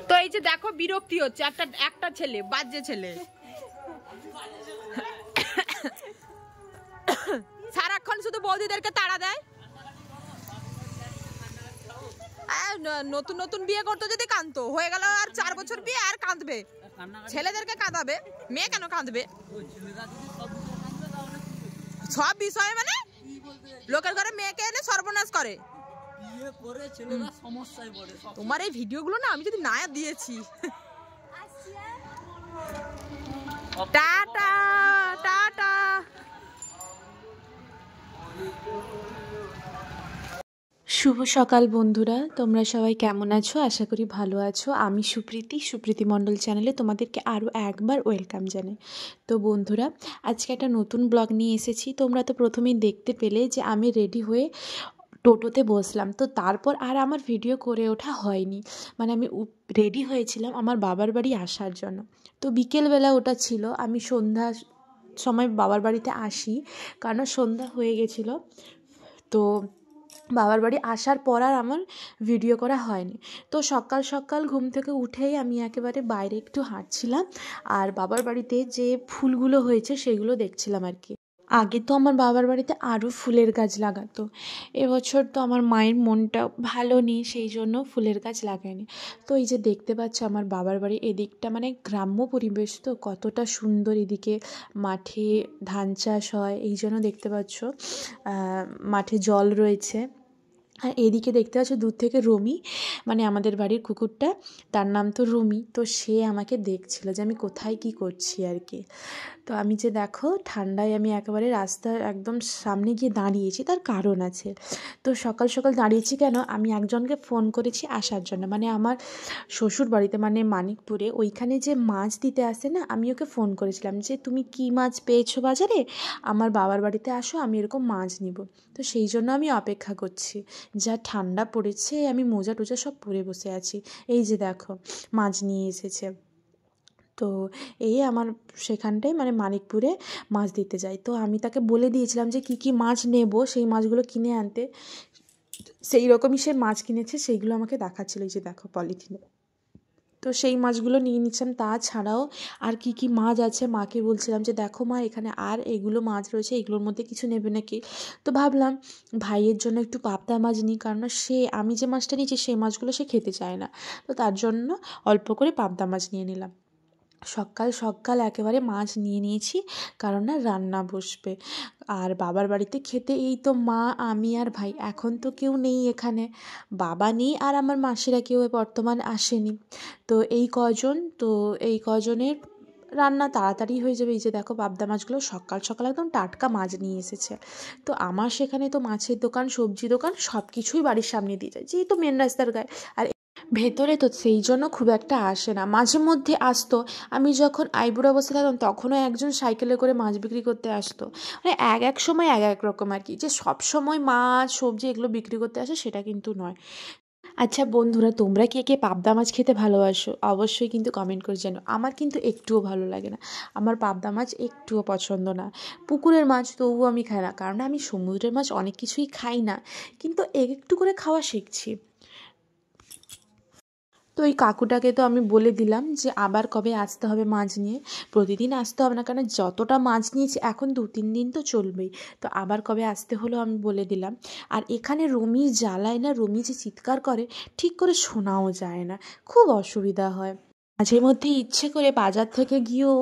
তো এই যে দেখো বিরক্তি হচ্ছে, একটা ছেলে, বাজে ছেলে, সারাক্ষণ শুধু বৌদিদেরকে তাড়া দেয়। নতুন নতুন বিয়ে করতো যদি কাঁদতো, হয়ে গেল আর 4 বছর বিয়ে আর কাঁদবে, ছেলেদেরকে কাঁদাবে, মেয়ে কেন কাঁদবে? সব বিষয়ে মানে লোকের ঘরে মেয়েকে এনে সর্বনাশ করে। তোমার এই ভিডিওগুলো না আমি যদি না দিয়েছি। Tata tata. শুভ সকাল বন্ধুরা, তোমরা সবাই কেমন আছো? আশা করি ভালো আছো। আমি সুপ্রীতি মণ্ডল চ্যানেলে তোমাদেরকে আরও একবার ওয়েলকাম জানাই। তো বন্ধুরা, আজকে একটা নতুন ব্লগ নিয়ে এসেছি। তোমরা তো প্রথমেই দেখতে পেলে যে আমি রেডি হয়ে টোটোতে বসলাম, তো তারপর আর আমার ভিডিও করে ওঠা হয়নি। মানে আমি রেডি হয়েছিলাম আমার বাবার বাড়ি আসার জন্য। তো বিকেলবেলা ওটা ছিল, আমি সন্ধ্যা সময় বাবার বাড়িতে আসি, কারণ সন্ধ্যা হয়ে গেছিলো। তো বাবার বাড়ি আসার পর আর আমার ভিডিও করা হয়নি। তো সকাল সকাল ঘুম থেকে উঠেই আমি একেবারে বাইরে একটু হাঁটছিলাম, আর বাবার বাড়িতে যে ফুলগুলো হয়েছে সেগুলো দেখছিলাম আর কি। আগে তো আমার বাবার বাড়িতে আরও ফুলের গাছ লাগাতো, এবছর তো আমার মায়ের মনটা ভালো নেই, সেই জন্য ফুলের গাছ লাগায়নি। তো এই যে দেখতে পাচ্ছ আমার বাবার বাড়ি এদিকটা মানে গ্রাম্য পরিবেশ, তো কতটা সুন্দর। এদিকে মাঠে ধান চাষ হয়, এই জন্য দেখতে পাচ্ছ মাঠে জল রয়েছে। আর এদিকে দেখতে পাচ্ছ দূর থেকে রমি, মানে আমাদের বাড়ির কুকুরটা, তার নাম তো রমি। তো সে আমাকে দেখছিল যে আমি কোথায় কি করছি আর কি। তো আমি যে দেখো ঠান্ডায় আমি একেবারে রাস্তার একদম সামনে গিয়ে দাঁড়িয়েছি, তার কারণ আছে। তো সকাল সকাল দাঁড়িয়েছি কেন, আমি একজনকে ফোন করেছি আসার জন্য, মানে আমার শ্বশুর বাড়িতে মানে মানিকপুরে ওইখানে যে মাছ দিতে আসে না, আমি ওকে ফোন করেছিলাম যে তুমি কি মাছ পেয়েছো বাজারে, আমার বাবার বাড়িতে আসো, আমি এরকম মাছ নিব। তো সেই জন্য আমি অপেক্ষা করছি। যা ঠান্ডা পড়েছে, আমি মোজা টোজা সব পরে বসে আছি। এই যে দেখো মাছ নিয়ে এসেছে। তো এই আমার সেখানটায় মানে মানিকপুরে মাছ দিতে যাই। তো আমি তাকে বলে দিয়েছিলাম যে কী কী মাছ নেব, সেই মাছগুলো কিনে আনতে। সেই রকমই সে মাছ কিনেছে, সেইগুলো আমাকে দেখাচ্ছিল। এই যে দেখো পলিথিনে। তো সেই মাছগুলো নিয়ে নিচ্ছিলাম। তাছাড়াও আর কি কি মাছ আছে মাকে বলছিলাম যে দেখো মা, এখানে আর এগুলো মাছ রয়েছে, এগুলোর মধ্যে কিছু নেবে নাকি। তো ভাবলাম ভাইয়ের জন্য একটু পাবদা মাছ নিই, কারণ আমি যে মাছটা নিয়েছি সেই মাছগুলো সে খেতে চায় না। তো তার জন্য অল্প করে পাবদা মাছ নিয়ে নিলাম। সকাল সকাল একেবারে মাছ নিয়ে নিয়েছি, কারণ না রান্না বসবে। আর বাবার বাড়িতে খেতে এই তো মা, আমি আর ভাই, এখন তো কেউ নেই এখানে, বাবা নেই আর আমার মাসিরা কেউ বর্তমান আসেনি। তো এই কজনের রান্না তাড়াতাড়ি হয়ে যাবে। এই যে দেখো পাবদা মাছগুলো সকাল সকাল একদম টাটকা মাছ নিয়ে এসেছে। তো আমার সেখানে তো মাছের দোকান, সবজি দোকান সব কিছুই বাড়ির সামনে দিয়ে যায়, যেহেতু মেন রাস্তার গায়ে। আর ভেতরে তো সেই জন্য খুব একটা আসে না, মাঝে মধ্যে আসতো। আমি যখন আইবুড়ো বসে থাকতাম তখনও একজন সাইকেলে করে মাছ বিক্রি করতে আসতো। মানে এক সময় এক রকম আর কি, যে সব সময় মাছ সবজি এগুলো বিক্রি করতে আসে সেটা কিন্তু নয়। আচ্ছা বন্ধুরা, তোমরা কে কে পাবদা মাছ খেতে ভালোবাসো অবশ্যই কিন্তু কমেন্ট করে জানো। আমার কিন্তু একটুও ভালো লাগে না, আমার পাবদা মাছ একটুও পছন্দ না। পুকুরের মাছ তবুও আমি খাই না, কারণ আমি সমুদ্রের মাছ অনেক কিছুই খাই না, কিন্তু একটু করে খাওয়া শিখছি। তো এই কাকুটাকে তো আমি বলে দিলাম যে আবার কবে আসতে হবে মাছ নিয়ে। প্রতিদিন আসতে হবে না, কারণ যতটা মাছ নিয়েছি এখন 2-3 দিন তো চলবেই। তো আবার কবে আসতে হলো আমি বলে দিলাম। আর এখানে রমির জ্বালায় না, রমি যে চিৎকার করে ঠিক করে শোনাও যায় না, খুব অসুবিধা হয়। মাঝে মধ্যে ইচ্ছে করে বাজার থেকে গিয়েও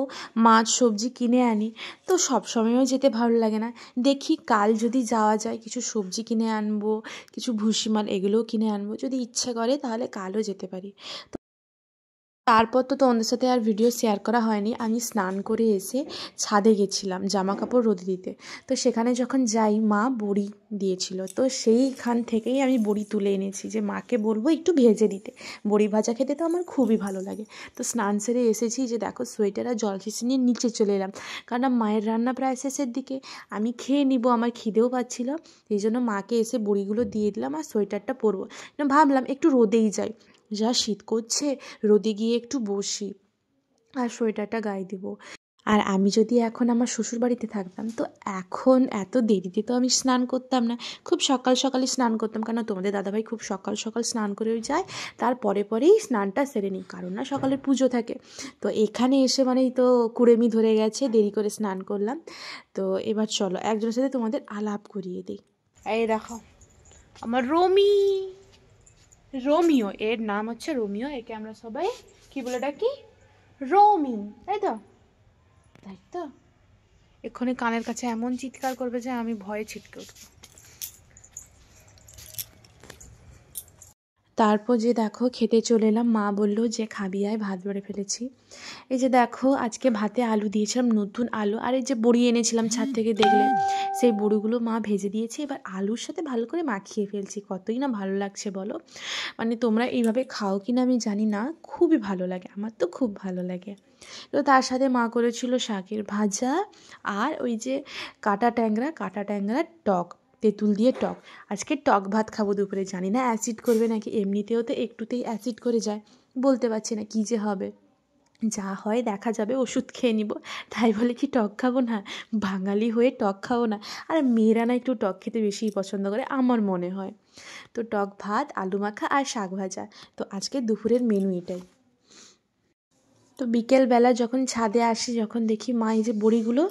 মাছ সবজি কিনে আনি। তো সব সময়ও যেতে ভালো লাগে না, দেখি কাল যদি যাওয়া যায়, কিছু সবজি কিনে আনবো, কিছু ভুসিমাল এগুলোও কিনে আনবো, যদি ইচ্ছে করে তাহলে কালও যেতে পারি। তারপর তো তোমাদের সাথে আর ভিডিও শেয়ার করা হয়নি। আমি স্নান করে এসে ছাদে গেছিলাম জামা কাপড় রোদে দিতে। তো সেখানে যখন যাই, মা বড়ি দিয়েছিল, তো সেইখান থেকেই আমি বড়ি তুলে এনেছি যে মাকে বলবো একটু ভেজে দিতে। বড়ি ভাজা খেতে তো আমার খুবই ভালো লাগে। তো স্নান সেরে এসেছি, যে দেখো সোয়েটার আর জল শিশি নিয়ে নিচে চলে এলাম, কারণ মায়ের রান্না প্রায় শেষের দিকে, আমি খেয়ে নিব, আমার খিদেও পাচ্ছিল। এই জন্য মাকে এসে বড়িগুলো দিয়ে দিলাম আর সোয়েটারটা পরবো। ভাবলাম একটু রোদেই যাই, যা শীত করছে, রোদে গিয়ে একটু বসি আর সোয়েটারটা গায়ে দেবো। আর আমি যদি এখন আমার শ্বশুরবাড়িতে থাকতাম তো এখন এত দেরিতে তো আমি স্নান করতাম না, খুব সকাল সকালে স্নান করতাম, কারণ তোমাদের দাদাভাই খুব সকাল সকাল স্নান করেও যায়, তার পরেই স্নানটা সেরে নিই, কারণ না সকালে পুজো থাকে। তো এখানে এসে মানেই তো কুড়েমি ধরে গেছে, দেরি করে স্নান করলাম। তো এবার চলো একজনের সাথে তোমাদের আলাপ করিয়ে দিই। এই দেখো আমার রোমিও, এর নাম হচ্ছে রোমিও, একে আমরা সবাই কি বলে ডাকি, রোমি, তাই তো এক্ষুনি কানের কাছে এমন চিৎকার করবে যে আমি ভয়ে ছিটকে উঠবো। তারপর যে দেখো খেতে চলে এলাম, মা বললো যে খাবি আয়, ভাত বেড়ে ফেলেছি। এই যে দেখো আজকে ভাতে আলু দিয়েছিলাম, নতুন আলু, আর এই যে বড়ি এনেছিলাম ছাদ থেকে, দেখলে সেই বড়িগুলো মা ভেজে দিয়েছে, এবার আলুর সাথে ভালো করে মাখিয়ে ফেলছি, কতই না ভালো লাগছে বলো। মানে তোমরা এইভাবে খাও কি না আমি জানি না, খুবই ভালো লাগে, আমার তো খুব ভালো লাগে। তো তার সাথে মা করেছিল শাকের ভাজা, আর ওই যে কাটা ট্যাংরা টক, তেঁতুল দিয়ে টক। আজকে টক ভাত খাবো দুপুরে, জানি না অ্যাসিড করবে নাকি, এমনিতেও তো একটুতেই অ্যাসিড করে যায়, বলতে পারছি না কী যে হবে, যা হয় দেখা যাবে, ওষুধ খেয়ে নিব। তাই বলে কি টক খাবো না, বাঙালি হয়ে টক খাবো না? আর মেয়েরা না একটু টক খেতে বেশিই পছন্দ করে আমার মনে হয়। তো টক ভাত, আলু মাখা আর শাক ভাজা, তো আজকে দুপুরের মেনু এটাই। তো বিকেলবেলা যখন ছাদে আসি, যখন দেখি মা এই যে বড়িগুলো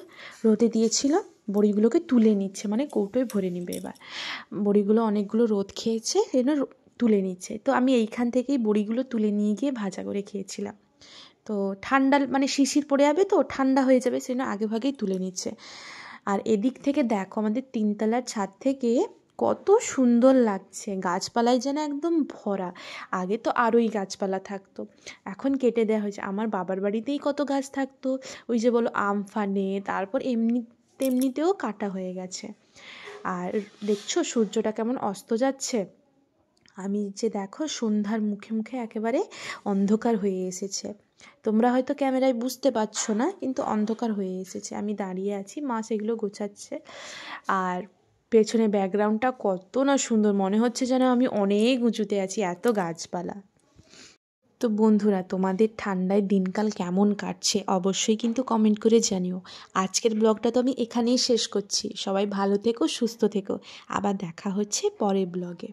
রোদে দিয়েছিল, বড়িগুলোকে তুলে নিচ্ছে, মানে কৌটোয় ভরে নিবে এবার। বড়িগুলো অনেকগুলো রোদ খেয়েছে, সেজন্য তুলে নিচ্ছে। তো আমি এইখান থেকেই বড়িগুলো তুলে নিয়ে গিয়ে ভাজা করে খেয়েছিলাম। তো ঠান্ডা মানে শিশির পড়ে যাবে তো ঠান্ডা হয়ে যাবে, সেজন্য আগে ভাগেই তুলে নিচ্ছে। আর এদিক থেকে দেখো আমাদের তিনতলার ছাদ থেকে কত সুন্দর লাগছে, গাছপালায় যেন একদম ভরা। আগে তো আরোই গাছপালা থাকতো, এখন কেটে দেওয়া হয়েছে। আমার বাবার বাড়িতেই কত গাছ থাকতো, ওই যে বলো আমফানে, তারপর এমনিতেও কাটা হয়ে গেছে। আর দেখছো সূর্যটা কেমন অস্ত যাচ্ছে, আমি যে দেখো সন্ধ্যার মুখে মুখে একেবারে অন্ধকার হয়ে এসেছে। তোমরা হয়তো ক্যামেরায় বুঝতে পারছো না, কিন্তু অন্ধকার হয়ে এসেছে। আমি দাঁড়িয়ে আছি, মা সেগুলো গোছাচ্ছে, আর পেছনে ব্যাকগ্রাউন্ডটা কত না সুন্দর, মনে হচ্ছে যেন আমি অনেক উঁচুতে আছি, এত গাছপালা। তো বন্ধুরা, তোমাদের ঠান্ডায় দিনকাল কেমন কাটছে অবশ্যই কিন্তু কমেন্ট করে জানিও। আজকের ব্লগটা তো আমি এখানেই শেষ করছি, সবাই ভালো থেকো, সুস্থ থেকো, আবার দেখা হচ্ছে পরের ব্লগে।